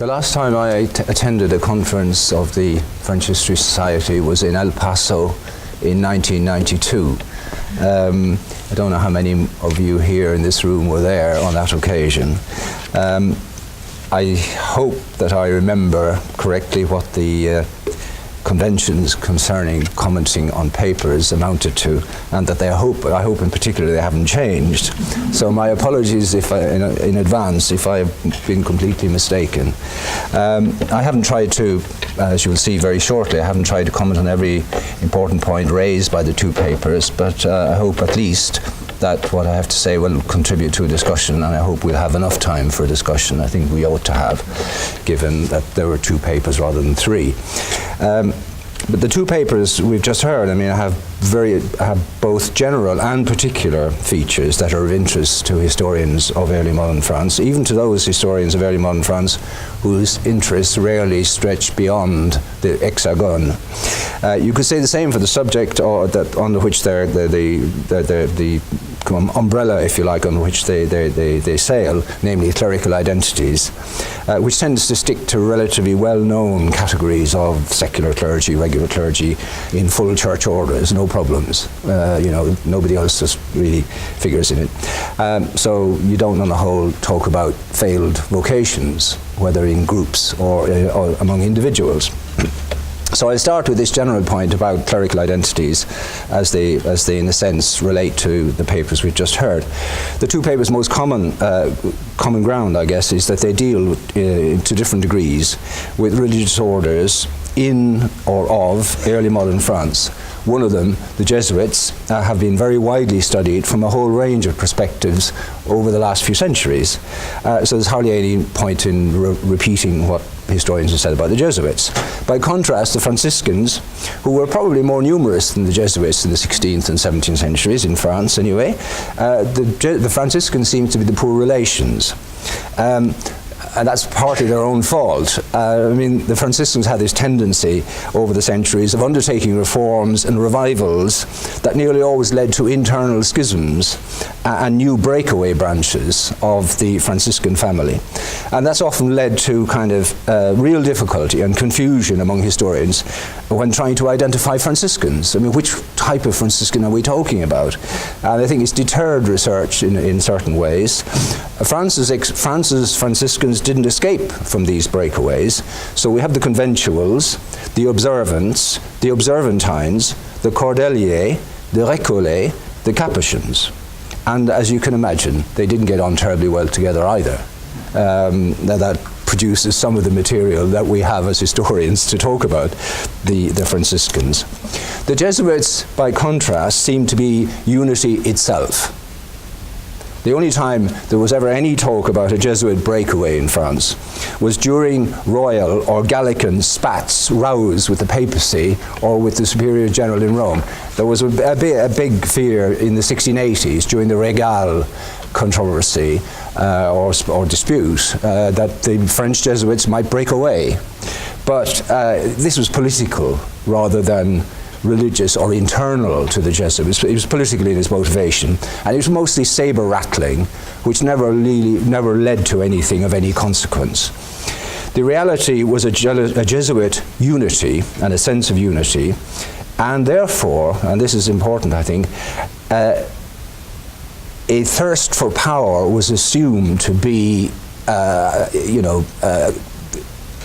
The last time I attended a conference of the French History Society was in El Paso in 1992. I don't know how many of you here in this room were there on that occasion. I hope that I remember correctly what the conventions concerning commenting on papers amounted to, and that I hope in particular they haven't changed. So my apologies if in advance if I have been completely mistaken. I haven't tried to, as you will see very shortly, I haven't tried to comment on every important point raised by the two papers, but I hope at least that what I have to say will contribute to a discussion, and I hope we'll have enough time for a discussion. I think we ought to have, given that there were two papers rather than three. But the two papers we've just heard, I mean, have both general and particular features that are of interest to historians of early modern France, even to those historians of early modern France whose interests rarely stretch beyond the Hexagon. You could say the same for the subject under which the umbrella, if you like, on which they sail, namely clerical identities, which tends to stick to relatively well-known categories of secular clergy, regular clergy, in full church orders, no problems. Nobody else just really figures in it. So you don't on the whole talk about failed vocations, whether in groups or among individuals. So I'll start with this general point about clerical identities as they in a sense relate to the papers we've just heard. The two papers' most common ground, I guess, is that they deal to different degrees with religious orders in or of early modern France. One of them, the Jesuits, have been very widely studied from a whole range of perspectives over the last few centuries. So there's hardly any point in repeating what historians have said about the Jesuits. By contrast, the Franciscans, who were probably more numerous than the Jesuits in the 16th and 17th centuries, in France anyway, the Franciscans seem to be the poor relations. And that's partly their own fault. I mean, the Franciscans had this tendency over the centuries of undertaking reforms and revivals that nearly always led to internal schisms and new breakaway branches of the Franciscan family. And that's often led to kind of real difficulty and confusion among historians when trying to identify Franciscans. I mean, which type of Franciscan are we talking about? And I think it's deterred research in certain ways. France's Franciscans didn't escape from these breakaways, so we have the conventuals, the observants, the observantines, the cordeliers, the recollets, the capuchins. And as you can imagine, they didn't get on terribly well together either. Now that produces some of the material that we have as historians to talk about the Franciscans. The Jesuits, by contrast, seem to be unity itself. The only time there was ever any talk about a Jesuit breakaway in France was during royal or Gallican spats, rows with the papacy or with the superior general in Rome. There was a big fear in the 1680s during the Regal controversy or dispute that the French Jesuits might break away. But this was political rather than religious or internal to the Jesuits. It was political in its motivation, and it was mostly saber rattling, which never led to anything of any consequence. The reality was a Jesuit unity and a sense of unity, and therefore, and this is important I think, a thirst for power was assumed to be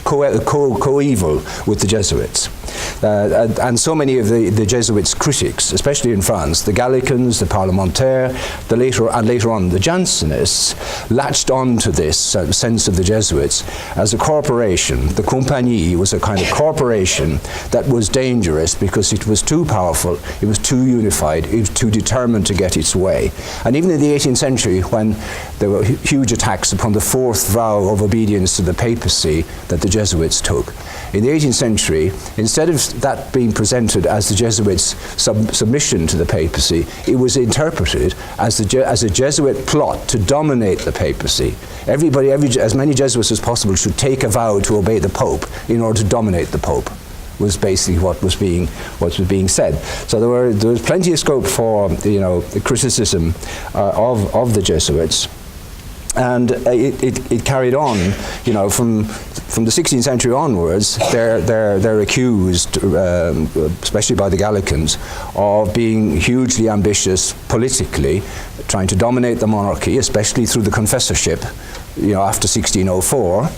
coeval with the Jesuits. And so many of the Jesuits' critics, especially in France, the Gallicans, the Parlementaires, later on the Jansenists, latched on to this sense of the Jesuits as a corporation. The Compagnie was a kind of corporation that was dangerous because it was too powerful, it was too unified, it was too determined to get its way. And even in the 18th century, when there were huge attacks upon the fourth vow of obedience to the papacy that the Jesuits took, in the 18th century, instead of that being presented as the Jesuits' submission to the papacy, it was interpreted as a Jesuit plot to dominate the papacy. As many Jesuits as possible should take a vow to obey the Pope in order to dominate the Pope, was basically what was being said. So there was plenty of scope for criticism of the Jesuits. And it carried on, you know, from the 16th century onwards. They're accused, especially by the Gallicans, of being hugely ambitious politically, trying to dominate the monarchy, especially through the confessorship, you know, after 1604,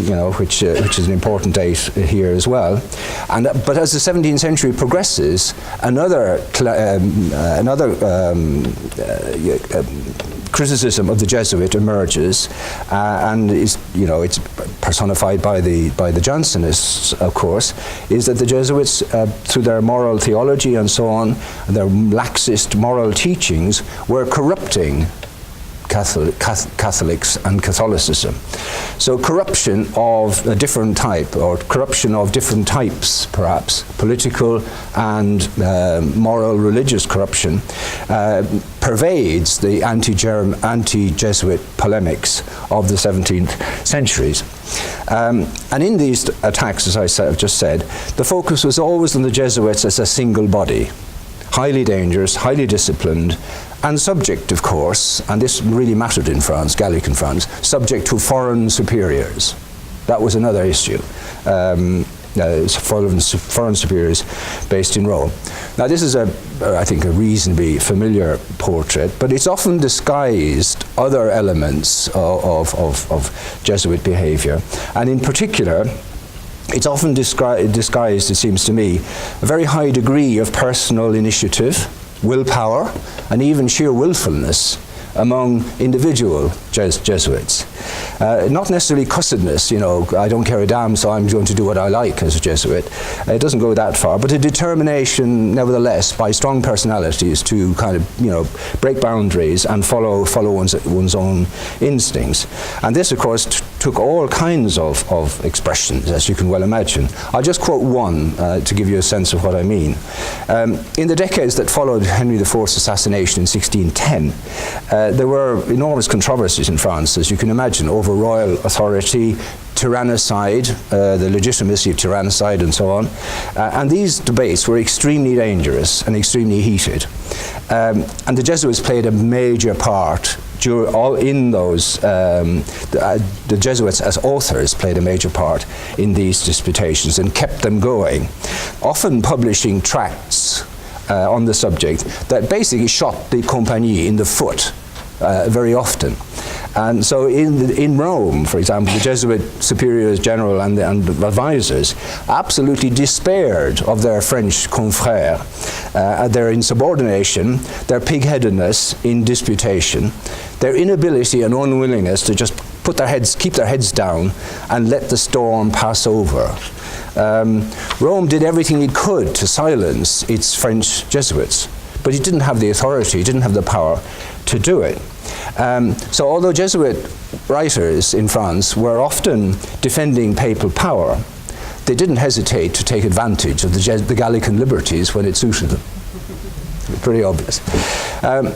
you know, which is an important date here as well. But as the 17th century progresses, another criticism of the Jesuit emerges, and is, you know, it's personified by the Jansenists, of course, is that the Jesuits, through their moral theology and so on, their laxist moral teachings, were corrupting Catholics and Catholicism. So corruption of a different type, or corruption of different types, perhaps, political and moral religious corruption, pervades the anti-Jesuit polemics of the 17th centuries. And in these attacks, as I've just said, the focus was always on the Jesuits as a single body, highly dangerous, highly disciplined, and subject, of course, and this really mattered in France, Gallican France, subject to foreign superiors. That was another issue. Foreign superiors based in Rome. Now this is, I think, a reasonably familiar portrait, but it's often disguised other elements of Jesuit behavior, and in particular, it's often disguised, it seems to me, a very high degree of personal initiative, willpower, and even sheer willfulness among individual Jesuits. Not necessarily cussedness, you know, I don't care a damn, so I'm going to do what I like as a Jesuit. It doesn't go that far, but a determination, nevertheless, by strong personalities to kind of, you know, break boundaries and follow one's own instincts. And this, of course, took all kinds of expressions, as you can well imagine. I'll just quote one to give you a sense of what I mean. In the decades that followed Henry IV's assassination in 1610, there were enormous controversies in France, as you can imagine, over royal authority, tyrannicide, the legitimacy of tyrannicide, and so on. And these debates were extremely dangerous and extremely heated. And the Jesuits played a major part in those. The Jesuits as authors played a major part in these disputations and kept them going, often publishing tracts on the subject that basically shot the Compagnie in the foot very often. And so in Rome, for example, the Jesuit superiors general and the advisors absolutely despaired of their French confrères, their insubordination, their pig-headedness in disputation, their inability and unwillingness to just keep their heads down and let the storm pass over. Rome did everything it could to silence its French Jesuits, but it didn't have the authority, it didn't have the power to do it. So although Jesuit writers in France were often defending papal power, they didn't hesitate to take advantage of the Gallican liberties when it suited them. Pretty obvious.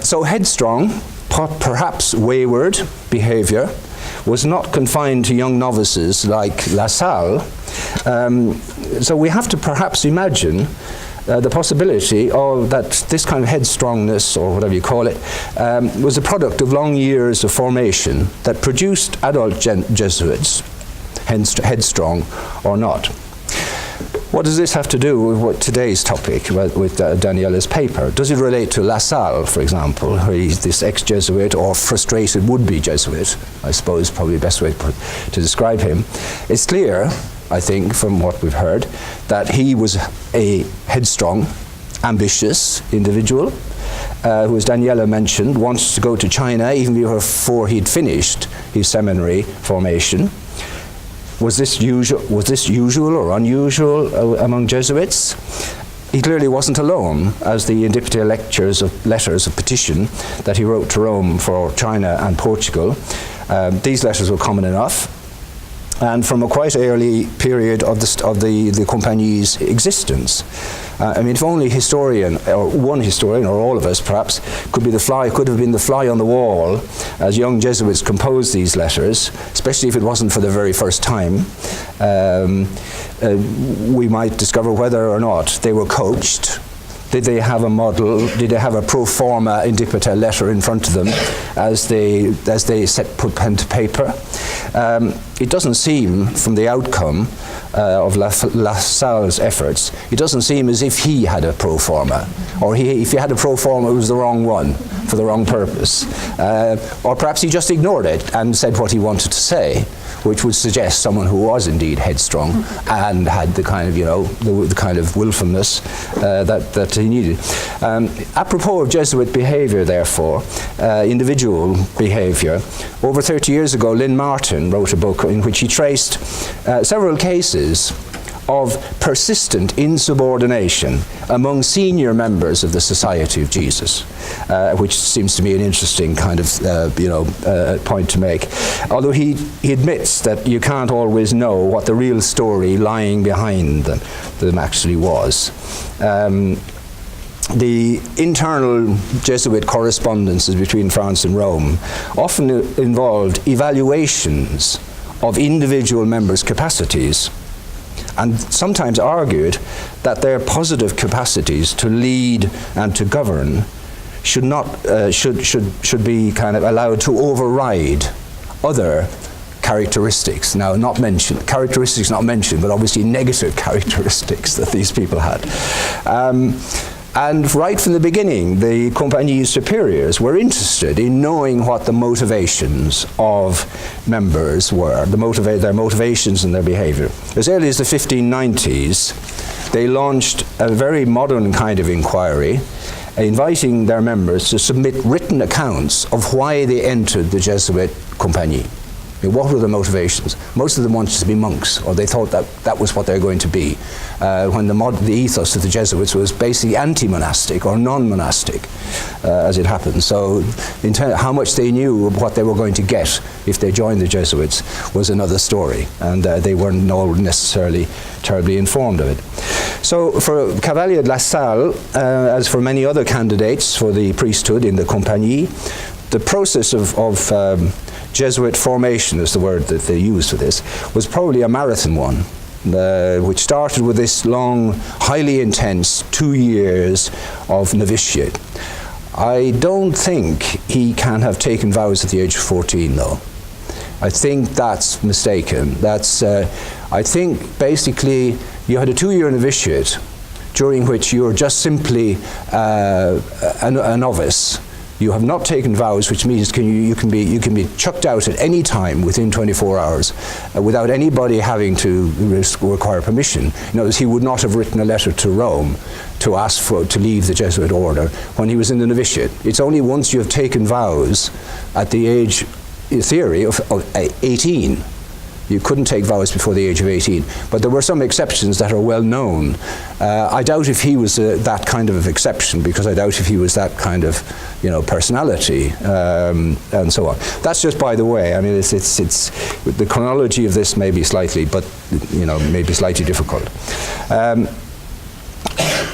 So headstrong, perhaps wayward behavior was not confined to young novices like Lassalle. So we have to perhaps imagine the possibility of that this kind of headstrongness, or whatever you call it, was a product of long years of formation that produced adult Jesuits, headstrong or not. What does this have to do with today's topic, with Daniela's paper? Does it relate to Lassalle, for example, who is this ex-Jesuit or frustrated would-be Jesuit, I suppose probably the best way to describe him? It's clear, I think, from what we've heard, that he was a headstrong, ambitious individual, who, as Daniela mentioned, wants to go to China even before he'd finished his seminary formation. Was this usual or unusual among Jesuits? He clearly wasn't alone, as the Indipiter letters of petition that he wrote to Rome for China and Portugal. These letters were common enough, and from a quite early period of the Compagnie's existence. I mean, if only historian, or one historian, or all of us perhaps, could have been the fly on the wall as young Jesuits composed these letters, especially if it wasn't for the very first time, we might discover whether or not they were coached, Did they have a model? Did they have a pro forma indicata letter in front of them as they put pen to paper? It doesn't seem, from the outcome of Lassalle's efforts, it doesn't seem as if he had a pro forma, or if he had a pro forma, it was the wrong one for the wrong purpose, or perhaps he just ignored it and said what he wanted to say, which would suggest someone who was indeed headstrong and had the kind of, the kind of willfulness that he needed. Apropos of Jesuit behavior, therefore, individual behavior, over 30 years ago, Lynn Martin wrote a book in which he traced several cases of persistent insubordination among senior members of the Society of Jesus, which seems to me an interesting kind of point to make. Although he admits that you can't always know what the real story lying behind them actually was. The internal Jesuit correspondences between France and Rome often involved evaluations of individual members' capacities, and sometimes argued that their positive capacities to lead and to govern should be kind of allowed to override other characteristics. Now, characteristics not mentioned, but obviously negative characteristics that these people had. And right from the beginning, the Compagnie superiors were interested in knowing what the motivations of members were, their motivations and their behavior. As early as the 1590s, they launched a very modern kind of inquiry, inviting their members to submit written accounts of why they entered the Jesuit Compagnie. What were the motivations? Most of them wanted to be monks, or they thought that that was what they were going to be, when the ethos of the Jesuits was basically anti-monastic or non-monastic, as it happened. So how much they knew of what they were going to get if they joined the Jesuits was another story, and they weren't all necessarily terribly informed of it. So for Cavalier de Lassalle, as for many other candidates for the priesthood in the Compagnie, the process of Jesuit formation, is the word that they used for this, was probably a marathon one, which started with this long, highly intense 2 years of novitiate. I don't think he can have taken vows at the age of 14, though. I think that's mistaken. I think basically you had a 2-year novitiate during which you're just simply a novice. You have not taken vows, which means you can be chucked out at any time within 24 hours without anybody having to require permission. In other words, he would not have written a letter to Rome to ask to leave the Jesuit order when he was in the novitiate. It's only once you have taken vows at the age, in theory, of 18. You couldn't take vows before the age of 18. But there were some exceptions that are well known. I doubt if he was that kind of exception, because I doubt if he was that kind of, personality, and so on. That's just by the way. I mean, it's the chronology of this may be slightly, but maybe slightly difficult.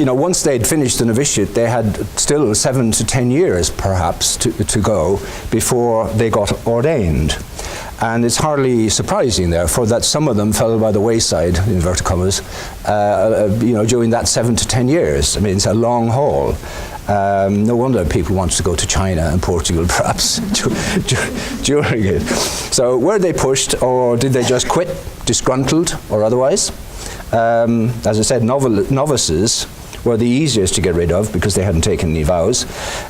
Once they'd finished the novitiate, they had still 7 to 10 years, perhaps, to go before they got ordained. And it's hardly surprising, therefore, that some of them fell by the wayside, in inverted commas, during that 7 to 10 years. I mean, it's a long haul. No wonder people wanted to go to China and Portugal, perhaps, during it. So were they pushed, or did they just quit, disgruntled, or otherwise? As I said, novices were the easiest to get rid of because they hadn't taken any vows.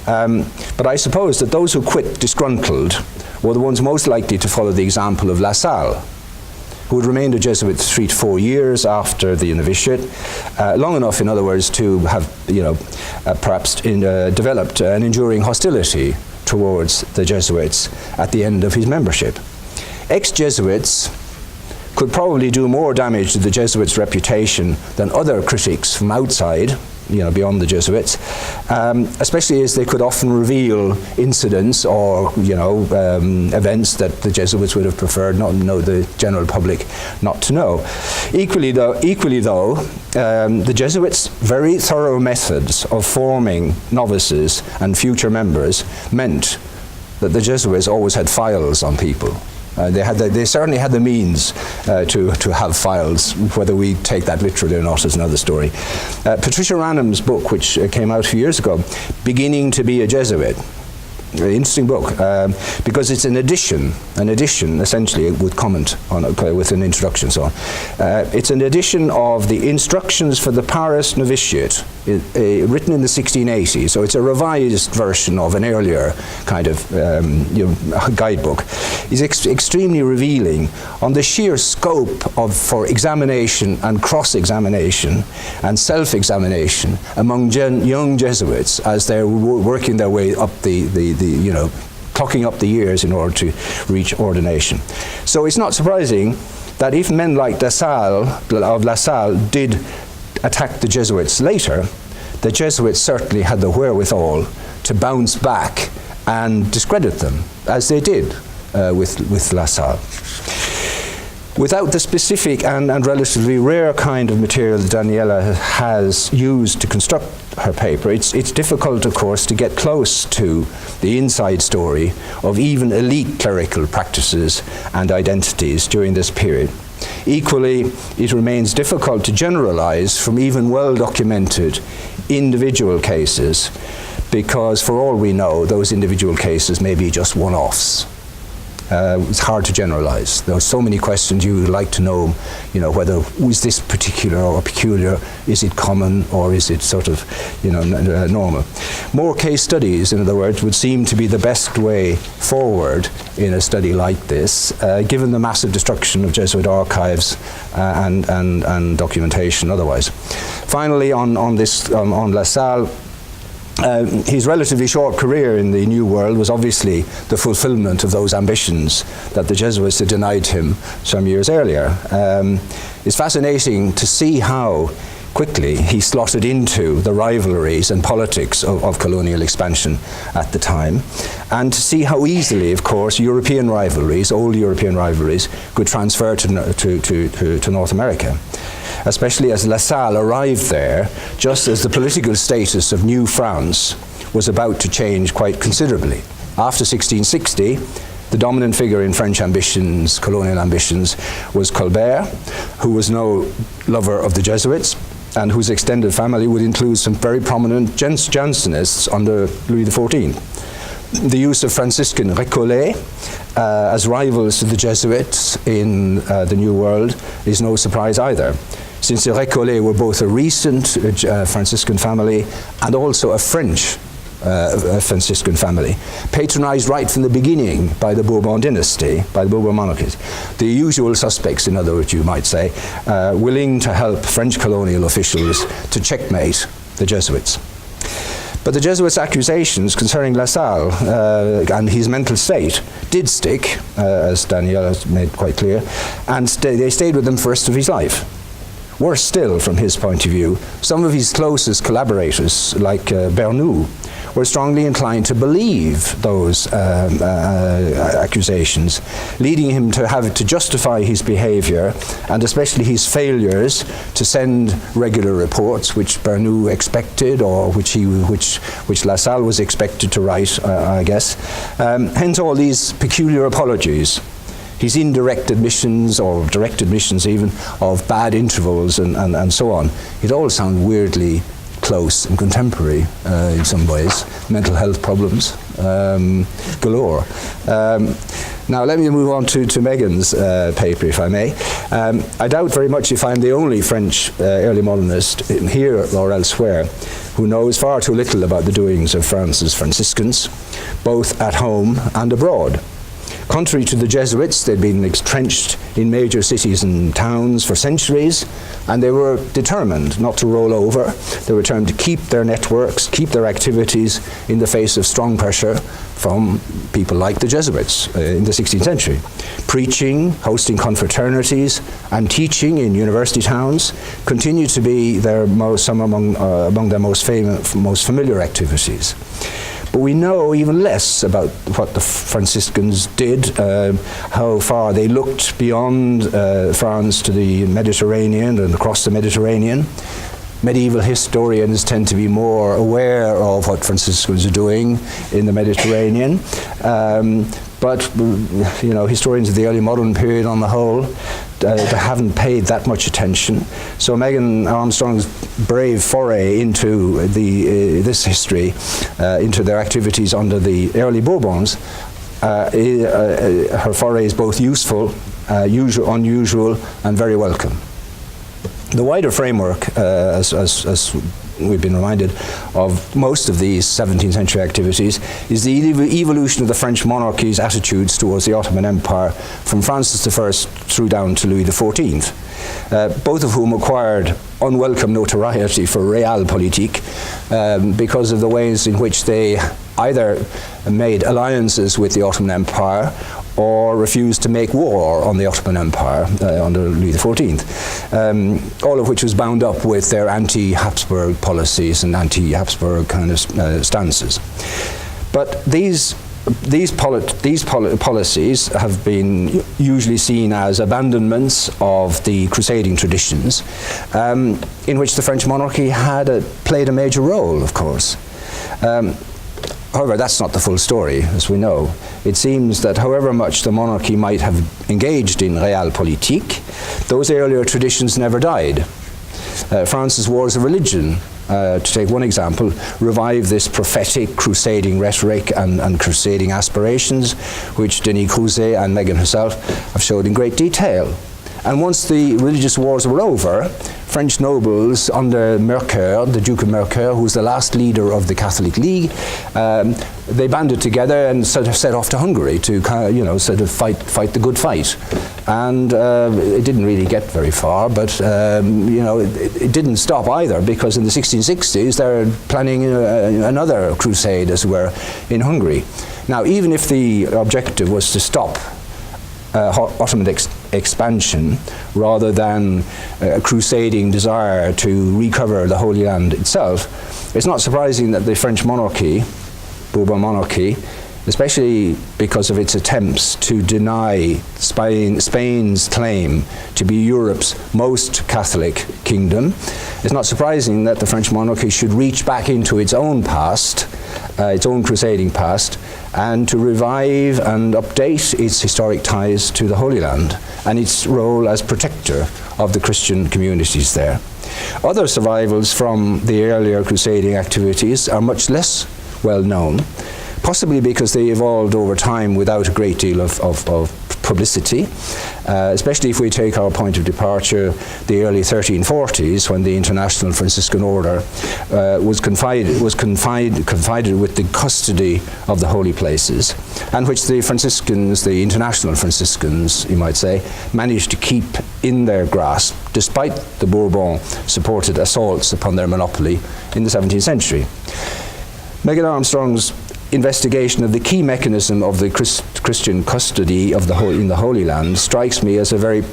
But I suppose that those who quit disgruntled were the ones most likely to follow the example of Lassalle, who had remained a Jesuit 3 to 4 years after the novitiate, long enough, in other words, to have, perhaps developed an enduring hostility towards the Jesuits at the end of his membership. Ex-Jesuits could probably do more damage to the Jesuits' reputation than other critics from outside, beyond the Jesuits, especially as they could often reveal incidents or, events that the Jesuits would have preferred the general public not to know. Equally though, the Jesuits' very thorough methods of forming novices and future members meant that the Jesuits always had files on people. They certainly had the means to have files. Whether we take that literally or not is another story. Patricia Ranham's book, which came out a few years ago, Beginning to be a Jesuit, very interesting book, because it's an edition essentially with comment on it, with an introduction and so on. It's an edition of the instructions for the Paris novitiate, written in the 1680s, so it's a revised version of an earlier kind of guidebook. It's extremely revealing on the sheer scope for examination and cross-examination and self-examination among young Jesuits as they're working their way up clocking up the years in order to reach ordination. So it's not surprising that if men like Lassalle did attack the Jesuits later, the Jesuits certainly had the wherewithal to bounce back and discredit them, as they did with Lassalle. Without the specific and relatively rare kind of material that Daniela has used to construct her paper, it's difficult, of course, to get close to the inside story of even elite clerical practices and identities during this period. Equally, it remains difficult to generalize from even well-documented individual cases, because for all we know, those individual cases may be just one-offs. It's hard to generalize. There are so many questions you would like to know, whether is this particular or peculiar, is it common, or is it sort of, normal. More case studies, in other words, would seem to be the best way forward in a study like this, given the massive destruction of Jesuit archives and documentation otherwise. Finally, on Lassalle, his relatively short career in the New World was obviously the fulfillment of those ambitions that the Jesuits had denied him some years earlier. It's fascinating to see how quickly he slotted into the rivalries and politics of colonial expansion at the time, and to see how easily, of course, European rivalries, old European rivalries, could transfer to North America, especially as Lassalle arrived there just as the political status of New France was about to change quite considerably. After 1660, the dominant figure in French ambitions, colonial ambitions, was Colbert, who was no lover of the Jesuits, and whose extended family would include some very prominent Jansenists under Louis XIV. The use of Franciscan Récollets as rivals to the Jesuits in the New World is no surprise either, since the Récollets were both a recent Franciscan family and also a French Franciscan family, patronized right from the beginning by the Bourbon dynasty, by the Bourbon monarchies. The usual suspects, in other words, you might say, willing to help French colonial officials to checkmate the Jesuits. But the Jesuits' accusations concerning Lassalle and his mental state did stick, as Daniela has made quite clear, and they stayed with him for the rest of his life. Worse still, from his point of view, some of his closest collaborators, like Bernoux, were strongly inclined to believe those accusations, leading him to have to justify his behavior, and especially his failures to send regular reports, which Bernoux expected, or which Lassalle was expected to write, I guess. Hence all these peculiar apologies. His indirect admissions, or direct admissions even, of bad intervals and so on. It all sounds weirdly close and contemporary in some ways. Mental health problems galore. Now let me move on to Megan's paper, if I may. I doubt very much if I'm the only French early modernist here or elsewhere who knows far too little about the doings of France's Franciscans, both at home and abroad. Contrary to the Jesuits, they'd been entrenched in major cities and towns for centuries, and they were determined not to roll over. They were determined to keep their networks, keep their activities in the face of strong pressure from people like the Jesuits in the 16th century. Preaching, hosting confraternities, and teaching in university towns continued to be some among their most familiar activities. But we know even less about what the Franciscans did, how far they looked beyond France to the Mediterranean and across the Mediterranean. Medieval historians tend to be more aware of what Franciscans are doing in the Mediterranean. but historians of the early modern period on the whole haven't paid that much attention. So Megan Armstrong's brave foray into this history, into their activities under the early Bourbons, her foray is both useful, unusual, and very welcome. The wider framework, as we've been reminded of most of these 17th century activities, is the evolution of the French monarchy's attitudes towards the Ottoman Empire from Francis I through down to Louis XIV, both of whom acquired unwelcome notoriety for realpolitik because of the ways in which they either made alliances with the Ottoman Empire or refused to make war on the Ottoman Empire under Louis XIV, all of which was bound up with their anti-Habsburg policies and anti-Habsburg kind of stances. But these policies have been usually seen as abandonments of the crusading traditions, in which the French monarchy had played a major role, of course. However, that's not the full story, as we know. It seems that however much the monarchy might have engaged in realpolitik, those earlier traditions never died. France's wars of religion, to take one example, revived this prophetic crusading rhetoric and crusading aspirations, which Denis Crouzet and Megan herself have showed in great detail. And once the religious wars were over, French nobles under Mercoeur, the Duke of Mercoeur, who was the last leader of the Catholic League, they banded together and sort of set off to Hungary to sort of fight the good fight. And it didn't really get very far, but it didn't stop either, because in the 1660s they're planning another crusade, as it were, in Hungary. Now, even if the objective was to stop Ottoman expansion rather than a crusading desire to recover the Holy Land itself, it's not surprising that the French monarchy, Bourbon monarchy, especially because of its attempts to deny Spain's claim to be Europe's most Catholic kingdom, it's not surprising that the French monarchy should reach back into its own past, its own crusading past, and to revive and update its historic ties to the Holy Land and its role as protector of the Christian communities there. Other survivals from the earlier crusading activities are much less well known, possibly because they evolved over time without a great deal of publicity, especially if we take our point of departure the early 1340s, when the International Franciscan Order was confided with the custody of the holy places, and which the Franciscans, the International Franciscans, you might say, managed to keep in their grasp, despite the Bourbon-supported assaults upon their monopoly in the 17th century. Megan Armstrong's investigation of the key mechanism of the Christian custody of in the Holy Land strikes me as a very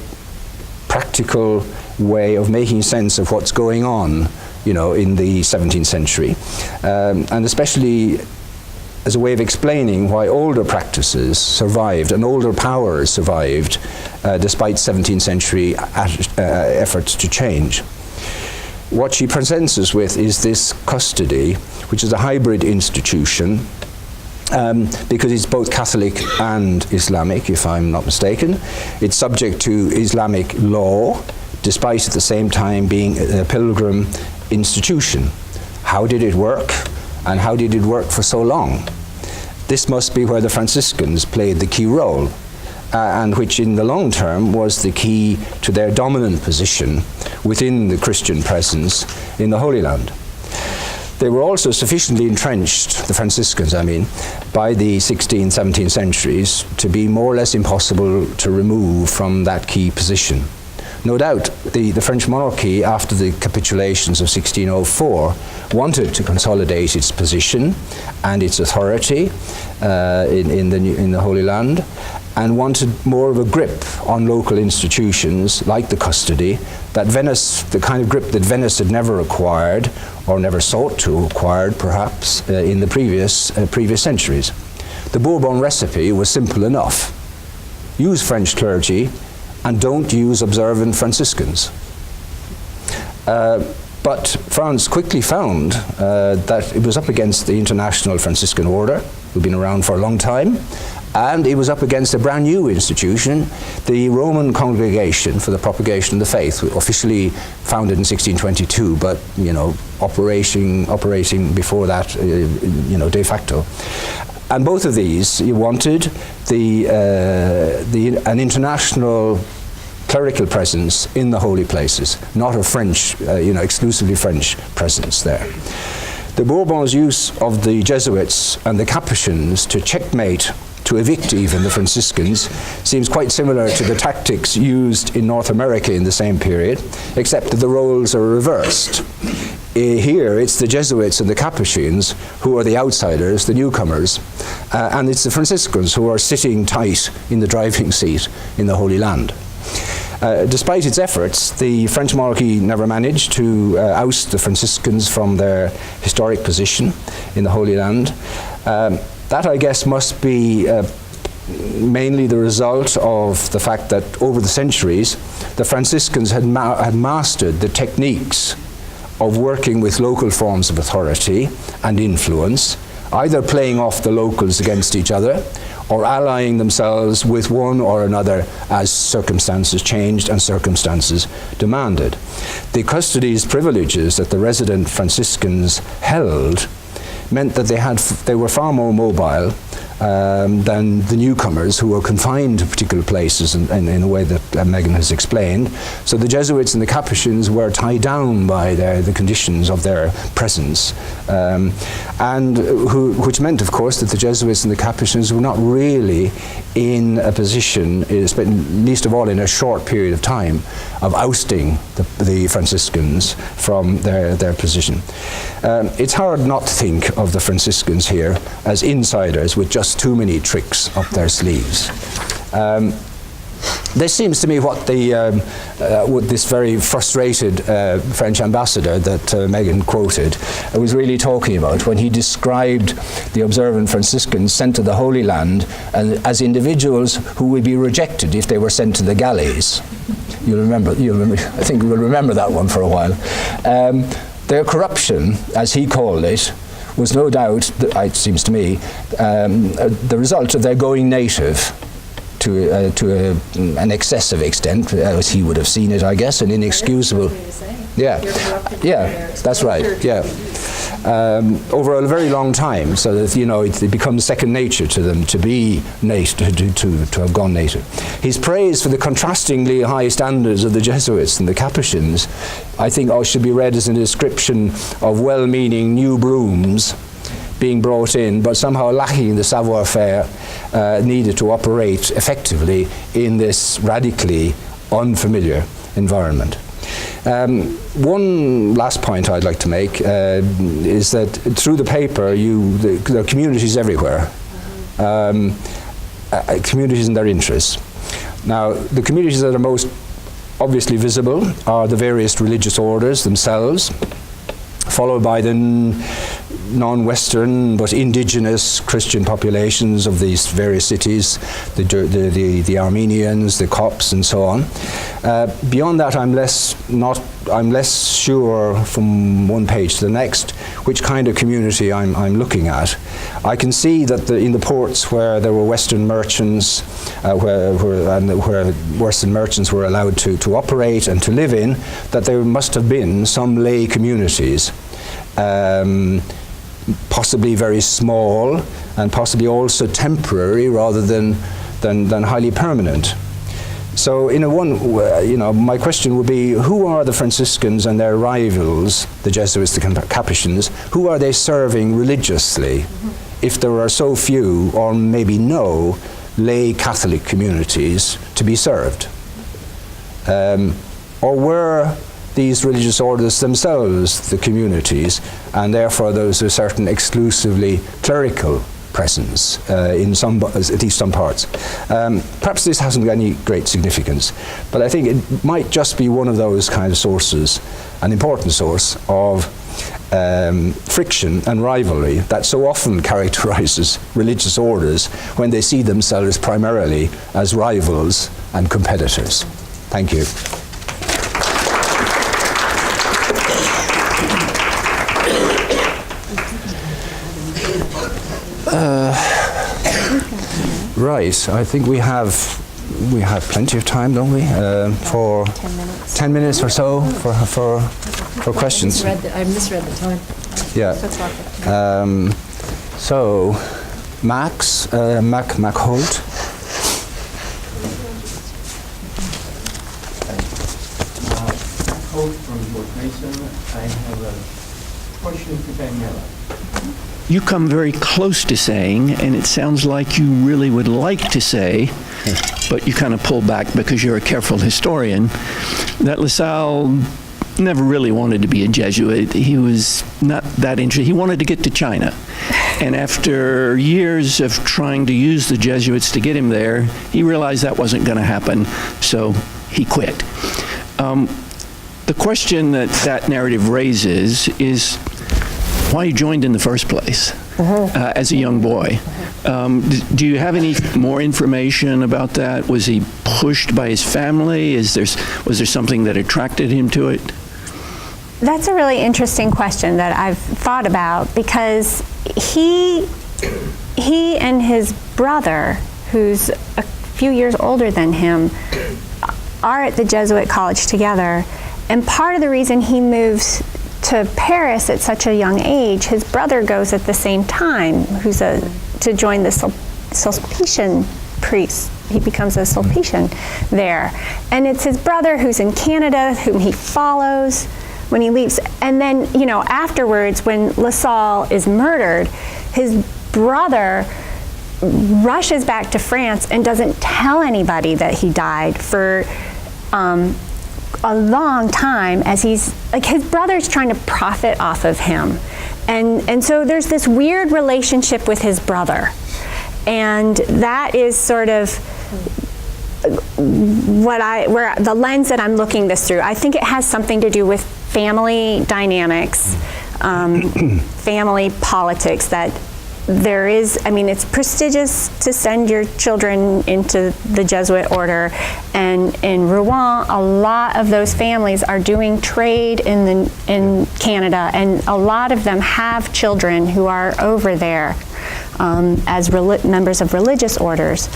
practical way of making sense of what's going on, in the 17th century, and especially as a way of explaining why older practices survived and older powers survived despite 17th century efforts to change. What she presents us with is this custody, which is a hybrid institution, because it's both Catholic and Islamic, if I'm not mistaken. It's subject to Islamic law, despite at the same time being a pilgrim institution. How did it work, and how did it work for so long? This must be where the Franciscans played the key role, and which in the long term was the key to their dominant position within the Christian presence in the Holy Land. They were also sufficiently entrenched, the Franciscans I mean, by the 16th, 17th centuries to be more or less impossible to remove from that key position. No doubt the French monarchy, after the capitulations of 1604, wanted to consolidate its position and its authority in the Holy Land, and wanted more of a grip on local institutions like the custody, that Venice, the kind of grip that Venice had never acquired, or never sought to acquire perhaps, in the previous centuries. The Bourbon recipe was simple enough. Use French clergy and don't use observant Franciscans. But France quickly found that it was up against the International Franciscan Order, who'd been around for a long time, And he was up against a brand new institution, the Roman Congregation for the Propagation of the Faith, officially founded in 1622, but operating before that, de facto. And both of these, you wanted an international clerical presence in the holy places, not a French, exclusively French presence there. The Bourbons' use of the Jesuits and the Capuchins to checkmate, to evict even the Franciscans, seems quite similar to the tactics used in North America in the same period, except that the roles are reversed. Here it's the Jesuits and the Capuchins who are the outsiders, the newcomers, and it's the Franciscans who are sitting tight in the driving seat in the Holy Land. Despite its efforts, the French monarchy never managed to oust the Franciscans from their historic position in the Holy Land. That, I guess, must be mainly the result of the fact that over the centuries, the Franciscans had mastered the techniques of working with local forms of authority and influence, either playing off the locals against each other or allying themselves with one or another as circumstances changed and circumstances demanded. The custody's privileges that the resident Franciscans held meant that they were far more mobile than the newcomers who were confined to particular places in a way that Megan has explained. So the Jesuits and the Capuchins were tied down by the conditions of their presence, which meant, of course, that the Jesuits and the Capuchins were not really in a position, least of all in a short period of time, of ousting the Franciscans from their position. It's hard not to think of the Franciscans here as insiders with just too many tricks up their sleeves. This seems to me what this very frustrated French ambassador that Megan quoted was really talking about when he described the observant Franciscans sent to the Holy Land as individuals who would be rejected if they were sent to the galleys. You'll remember, I think we'll remember that one for a while. Their corruption, as he called it, was no doubt, it seems to me, the result of their going native to an excessive extent, as he would have seen it, I guess, an inexcusable. Yeah, that's right. Yeah, over a very long time, so that it becomes second nature to them to be native, to have gone native. His praise for the contrastingly high standards of the Jesuits and the Capuchins, I think, should be read as a description of well-meaning new brooms being brought in, but somehow lacking the savoir-faire needed to operate effectively in this radically unfamiliar environment. One last point I'd like to make is that through the paper, there are communities everywhere, communities and their interests. Now, the communities that are most obviously visible are the various religious orders themselves, followed by the non-Western but indigenous Christian populations of these various cities, the Armenians, the Copts, and so on. Beyond that, I'm less sure from one page to the next which kind of community I'm looking at. I can see that in the ports where there were Western merchants, where Western merchants were allowed to operate and to live in, that there must have been some lay communities. Possibly very small and possibly also temporary rather than highly permanent. So my question would be, who are the Franciscans and their rivals, the Jesuits, the Capuchins, who are they serving religiously if there are so few or maybe no lay Catholic communities to be served? Or were these religious orders themselves the communities, and therefore there's a certain exclusively clerical presence in at least some parts. Perhaps this hasn't any great significance, but I think it might just be one of those kind of sources, an important source of friction and rivalry that so often characterizes religious orders when they see themselves primarily as rivals and competitors. Thank you. Right. I think we have plenty of time, don't we? For 10 minutes. 10 minutes or so for questions. I misread the time. Yeah. So, Max, Mac Holt. Holt from York Mason. I have a question for Daniela. You come very close to saying, and it sounds like you really would like to say, but you kind of pull back because you're a careful historian, that Lassalle never really wanted to be a Jesuit. He was not that interested. He wanted to get to China. And after years of trying to use the Jesuits to get him there, he realized that wasn't going to happen, so he quit. The question that narrative raises is why you joined in the first place as a young boy. Do you have any more information about that? Was he pushed by his family? Was there something that attracted him to it? That's a really interesting question that I've thought about, because he and his brother, who's a few years older than him, are at the Jesuit college together. And part of the reason he moves to Paris at such a young age, his brother goes at the same time, to join the Sulpician priest. He becomes a Sulpician there. And it's his brother who's in Canada, whom he follows when he leaves. And then, afterwards, when Lassalle is murdered, his brother rushes back to France and doesn't tell anybody that he died for a long time, as he's like, his brother's trying to profit off of him. And so there's this weird relationship with his brother. And that is sort of where the lens that I'm looking this through. I think it has something to do with family dynamics, family politics, that there is, it's prestigious to send your children into the Jesuit order, and in Rouen, a lot of those families are doing trade in Canada, and a lot of them have children who are over there as members of religious orders.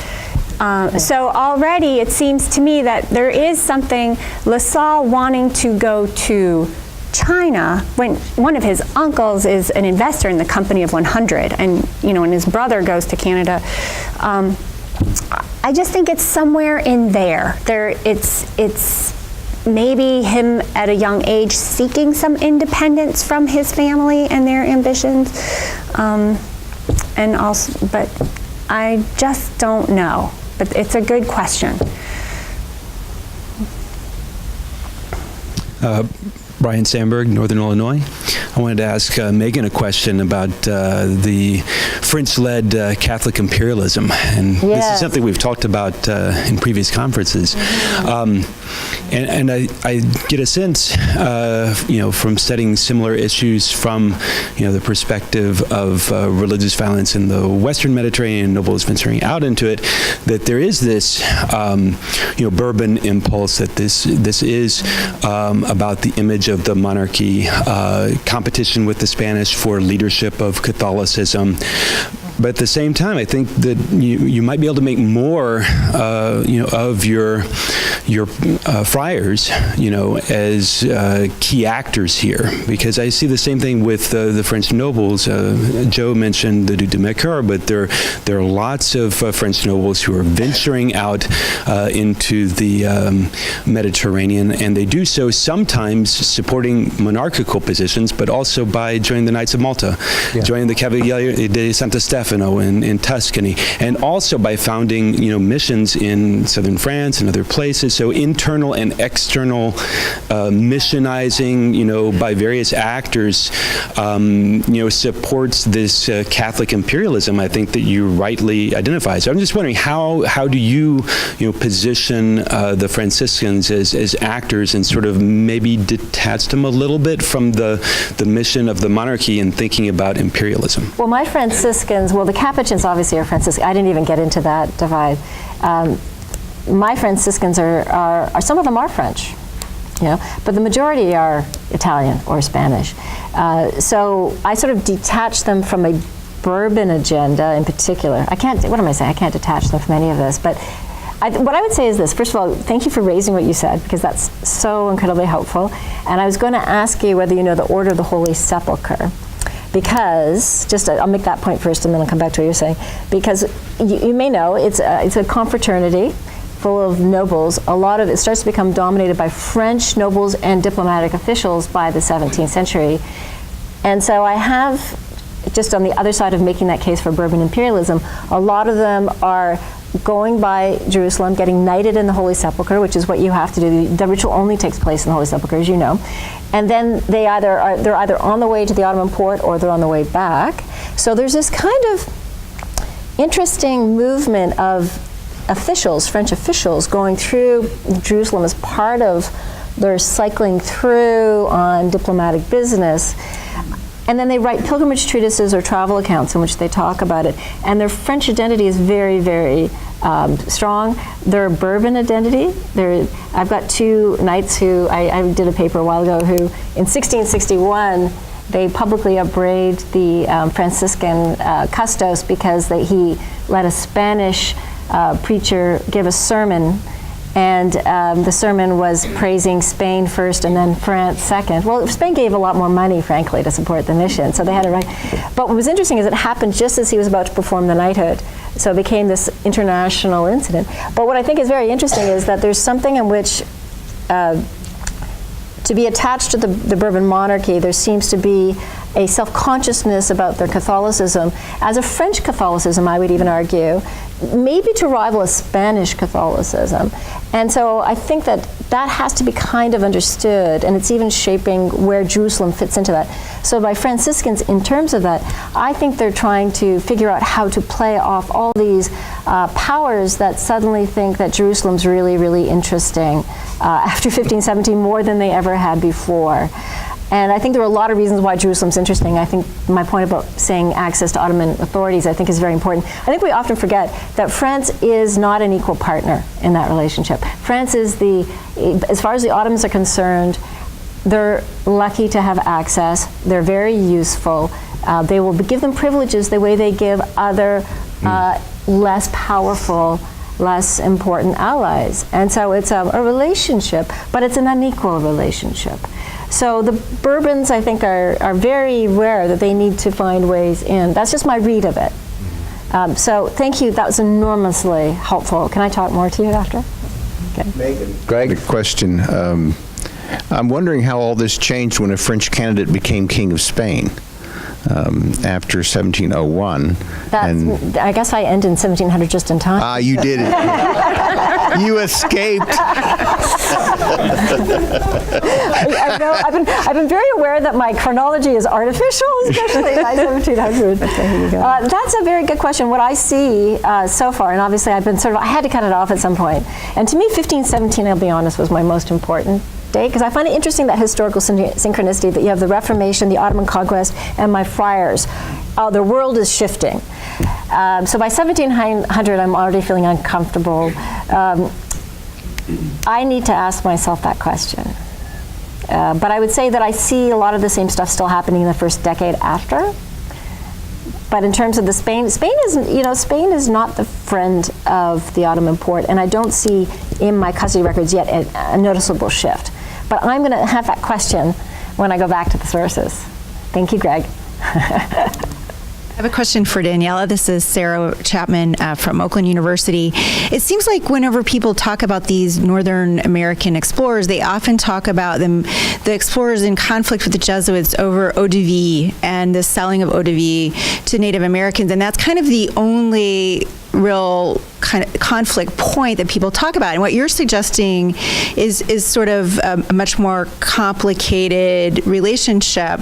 So already it seems to me that there is something, Lassalle wanting to go to China, when one of his uncles is an investor in the Company of 100, and when his brother goes to Canada, I just think it's somewhere in there. It's maybe him at a young age seeking some independence from his family and their ambitions, and also, but I just don't know. But it's a good question. Brian Sandberg, Northern Illinois. I wanted to ask Megan a question about the French-led Catholic imperialism, and this is something we've talked about in previous conferences. And I get a sense, from studying similar issues from, the perspective of religious violence in the Western Mediterranean, nobles venturing out into it, that there is this, Bourbon impulse, that this is about the image of the monarchy, competition with the Spanish for leadership of Catholicism. But at the same time, I think that you might be able to make more, of your friars, as key actors here, because I see the same thing with the French nobles. Joe mentioned the Duc de Mercoeur, but there are lots of French nobles who are venturing out into the Mediterranean, and they do so sometimes supporting monarchical positions, but also by joining the Knights of Malta, joining the Cavaliere de Santa Stefano in Tuscany, and also by founding missions in southern France and other places. So internal and external missionizing, by various actors, supports this Catholic imperialism, I think, that you rightly identify. So I'm just wondering, how do you, position the Franciscans as actors and sort of maybe detach them a little bit from the mission of the monarchy and thinking about imperialism? Well, my Franciscans, the Capuchins obviously are Franciscan. I didn't even get into that divide. My Franciscans are some of them are French, but the majority are Italian or Spanish. So I sort of detach them from a Bourbon agenda in particular, I can't detach them from any of this, but what I would say is this. First of all, thank you for raising what you said, because that's so incredibly helpful. And I was going to ask you whether you know the Order of the Holy Sepulchre, because, I'll make that point first and then I'll come back to what you're saying, because you may know it's a confraternity full of nobles. A lot of it starts to become dominated by French nobles and diplomatic officials by the 17th century. And so I have, just on the other side of making that case for Bourbon imperialism, a lot of them are going by Jerusalem, getting knighted in the Holy Sepulchre, which is what you have to do. The ritual only takes place in the Holy Sepulchre, as you know. And then they're either on the way to the Ottoman port or they're on the way back. So there's this kind of interesting movement of officials, French officials, going through Jerusalem as part of their cycling through on diplomatic business. And then they write pilgrimage treatises or travel accounts in which they talk about it. And their French identity is very, very strong. Their Bourbon identity, I've got two knights who, I did a paper a while ago, who in 1661, they publicly upbraid the Franciscan custos because he let a Spanish preacher give a sermon, and the sermon was praising Spain first and then France second. Well, Spain gave a lot more money, frankly, to support the mission, so they had it right. But what was interesting is it happened just as he was about to perform the knighthood, so it became this international incident. But what I think is very interesting is that there's something in which, to be attached to the Bourbon monarchy, there seems to be a self-consciousness about their Catholicism, as a French Catholicism, I would even argue, maybe to rival a Spanish Catholicism. And so I think that has to be kind of understood, and it's even shaping where Jerusalem fits into that. So by Franciscans, in terms of that, I think they're trying to figure out how to play off all these powers that suddenly think that Jerusalem's really, really interesting after 1517, more than they ever had before. And I think there are a lot of reasons why Jerusalem's interesting. I think my point about saying access to Ottoman authorities, I think, is very important. I think we often forget that France is not an equal partner in that relationship. France is as far as the Ottomans are concerned, they're lucky to have access. They're very useful. They will give them privileges the way they give other less powerful, less important allies. And so it's a relationship, but it's an unequal relationship. So the Bourbons, I think, are very aware that they need to find ways in. That's just my read of it. So thank you. That was enormously helpful. Can I talk more to you after? Okay. Megan. Greg, a question. I'm wondering how all this changed when a French candidate became King of Spain after 1701. I guess I ended in 1700 just in time. You did it. You escaped. I've been very aware that my chronology is artificial, especially by 1700. That's a very good question. What I see so far, and obviously I had to cut it off at some point. And to me, 1517, I'll be honest, was my most important date, because I find it interesting, that historical synchronicity, that you have the Reformation, the Ottoman conquest, and my friars. The world is shifting. So by 1700, I'm already feeling uncomfortable. I need to ask myself that question. But I would say that I see a lot of the same stuff still happening in the first decade after. But in terms of Spain is not the friend of the Ottoman port, and I don't see in my custody records yet a noticeable shift. But I'm going to have that question when I go back to the sources. Thank you, Greg. I have a question for Daniela. This is Sarah Chapman from Oakland University. It seems like whenever people talk about these Northern American explorers, they often talk about the explorers in conflict with the Jesuits over eau de vie and the selling of eau de vie to Native Americans, and that's kind of the only real kind of conflict point that people talk about. And what you're suggesting is sort of a much more complicated relationship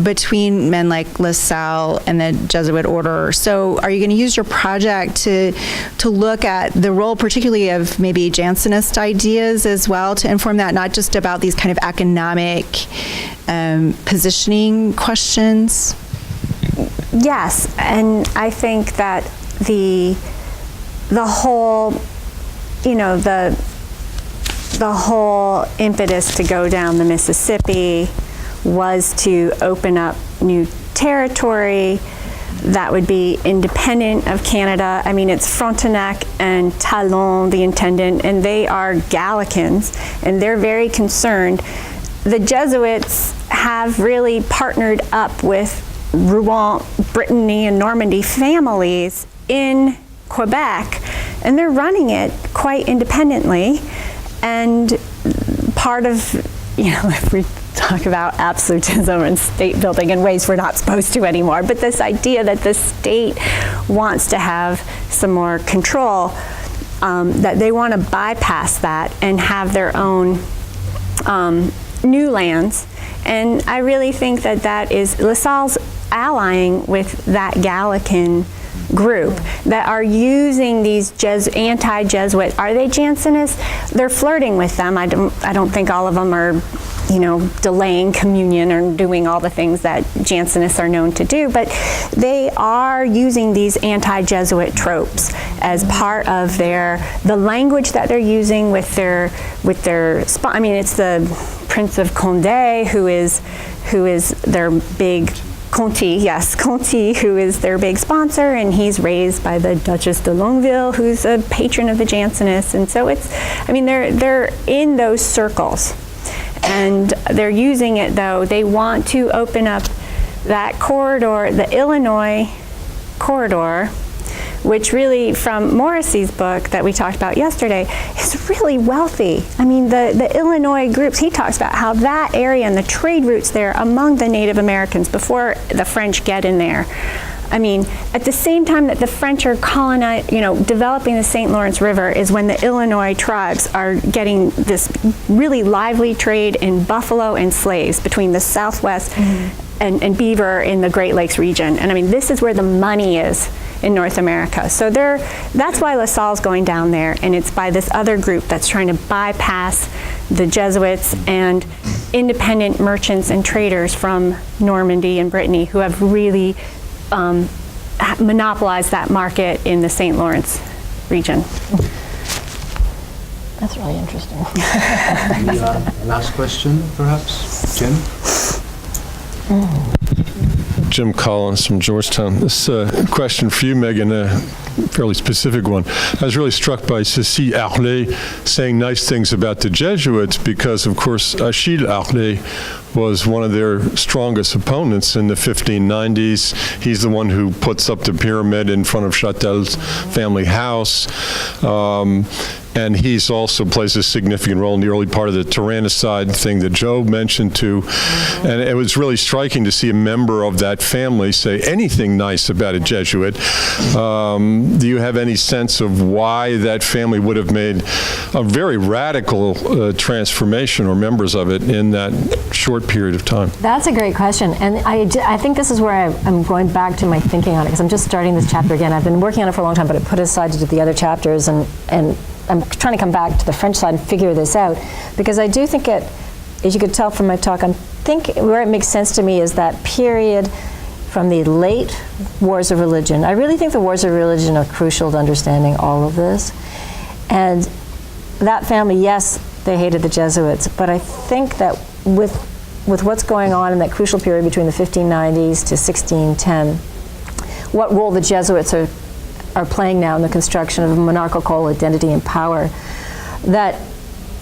between men like Lassalle and the Jesuit order. So are you going to use your project to look at the role particularly of maybe Jansenist ideas as well to inform that, not just about these kind of economic positioning questions? Yes, and I think that the whole, the whole impetus to go down the Mississippi was to open up new territory, that would be independent of Canada. I mean, it's Frontenac and Talon, the intendant, and they are Gallicans, and they're very concerned. The Jesuits have really partnered up with Rouen, Brittany, and Normandy families in Quebec, and they're running it quite independently. And part of, if we talk about absolutism and state building in ways we're not supposed to anymore, but this idea that the state wants to have some more control, that they want to bypass that and have their own new lands. And I really think that is Lassalle's allying with that Gallican group that are using these anti-Jesuit. Are they Jansenists? They're flirting with them. I don't think all of them are, delaying communion or doing all the things that Jansenists are known to do, but they are using these anti-Jesuit tropes as part of the language that they're using with their I mean, it's the Prince of Condé who is their big Conti, who is their big sponsor, and he's raised by the Duchess de Longueville, who's a patron of the Jansenists. And so they're in those circles, and they're using it, though. They want to open up that corridor, the Illinois corridor, which really, from Morrissey's book that we talked about yesterday, is really wealthy. I mean, the Illinois groups, he talks about how that area and the trade routes there among the Native Americans before the French get in there. I mean, at the same time that the French are developing the St. Lawrence River is when the Illinois tribes are getting this really lively trade in buffalo and slaves between the Southwest and beaver in the Great Lakes region. And I mean, this is where the money is in North America. So that's why Lassalle's going down there, and it's by this other group that's trying to bypass the Jesuits and independent merchants and traders from Normandy and Brittany who have really monopolized that market in the St. Lawrence region. That's really interesting. Last question, perhaps, Jim? Jim Collins from Georgetown. This question for you, Megan, a fairly specific one. I was really struck by Cécile Harlet saying nice things about the Jesuits because, of course, Achille Harlet was one of their strongest opponents in the 1590s. He's the one who puts up the pyramid in front of Chatel's family house. And he's also plays a significant role in the early part of the tyrannicide thing that Joe mentioned too. And it was really striking to see a member of that family say anything nice about a Jesuit. Do you have any sense of why that family would have made a very radical transformation, or members of it, in that short period of time? That's a great question. And I think this is where I'm going back to my thinking on it, because I'm just starting this chapter again. I've been working on it for a long time, but I put it aside to do the other chapters, and I'm trying to come back to the French side and figure this out, because I do think it, as you could tell from my talk, I think where it makes sense to me is that period from the late wars of religion. I really think the wars of religion are crucial to understanding all of this. And that family, yes, they hated the Jesuits, but I think that with what's going on in that crucial period between the 1590s to 1610, what role the Jesuits are playing now in the construction of monarchical identity and power, that,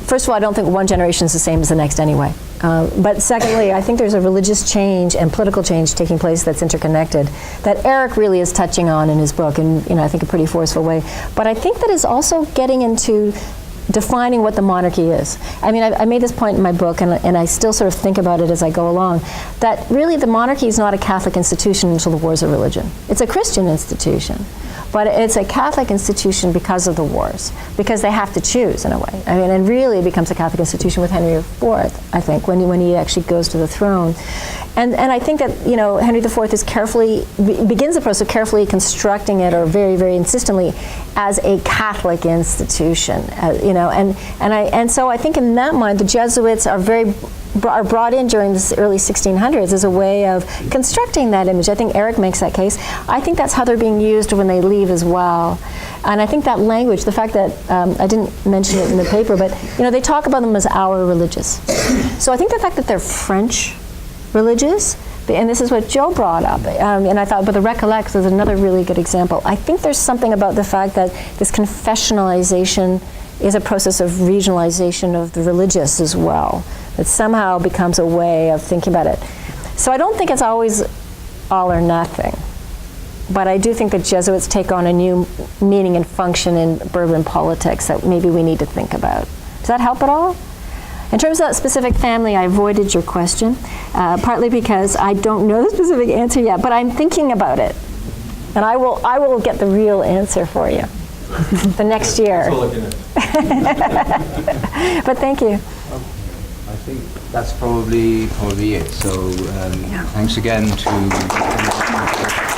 first of all, I don't think one generation is the same as the next anyway. But secondly, I think there's a religious change and political change taking place that's interconnected, that Eric really is touching on in his book, and I think a pretty forceful way. But I think that is also getting into defining what the monarchy is. I mean, I made this point in my book, and I still sort of think about it as I go along, that really the monarchy is not a Catholic institution until the wars of religion. It's a Christian institution. But it's a Catholic institution because of the wars, because they have to choose in a way. I mean, and really it becomes a Catholic institution with Henry IV, I think, when he actually goes to the throne. And I think that, Henry IV is begins the process of carefully constructing it, or very, very insistently, as a Catholic institution, and so I think in that mind, the Jesuits are brought in during the early 1600s as a way of constructing that image. I think Eric makes that case. I think that's how they're being used when they leave as well. And I think that language, the fact that, I didn't mention it in the paper, but they talk about them as our religious. So I think the fact that they're French religious And this is what Joe brought up. And I thought, but the Recollects is another really good example. I think there's something about the fact that this confessionalization is a process of regionalization of the religious as well, that somehow becomes a way of thinking about it. So I don't think it's always all or nothing. But I do think that Jesuits take on a new meaning and function in Bourbon politics that maybe we need to think about. Does that help at all? In terms of that specific family, I avoided your question, partly because I don't know the specific answer yet, but I'm thinking about it. And I will get the real answer for you the next year. But thank you. I think that's probably it. So thanks again to